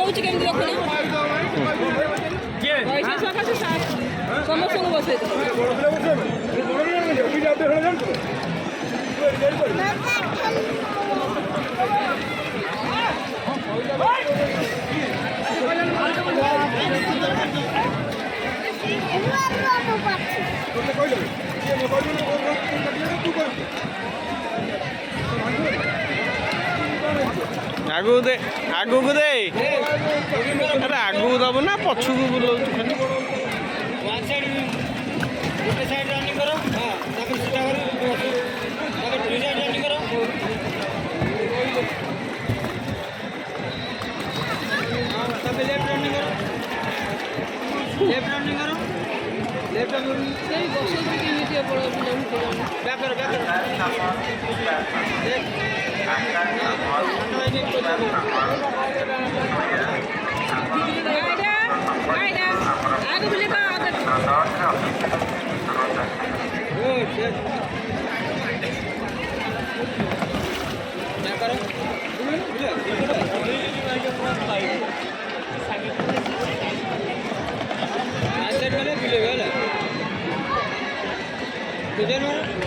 ହଉଛି କେମିତି ଦେଖୁନ ପଇସା ସକାଶେ ସମସ୍ତଙ୍କୁ ବସେଇ ଆଗକୁ ଦେ ଆଗକୁ ଦେ ଆରେ ଆଗକୁ ଦବ ନା ପଛକୁ ବୁଲଉଛୁ ଖାଲି वन साइड गोटे साइड रनिंग करो हाँ तापर सीधा करो तापर दुई साइड रनिंग करो हाँ तापर लेफ्ट रनिंग करो लेफ्ट रनिंग करो लेफ्ट रनिंग ସେଇ ବର୍ଷ କେମିତି ପଳେଇ बैक करो आगे बोले का आगे गुड क्या करो साइड वाले बिले वाला किधर मारो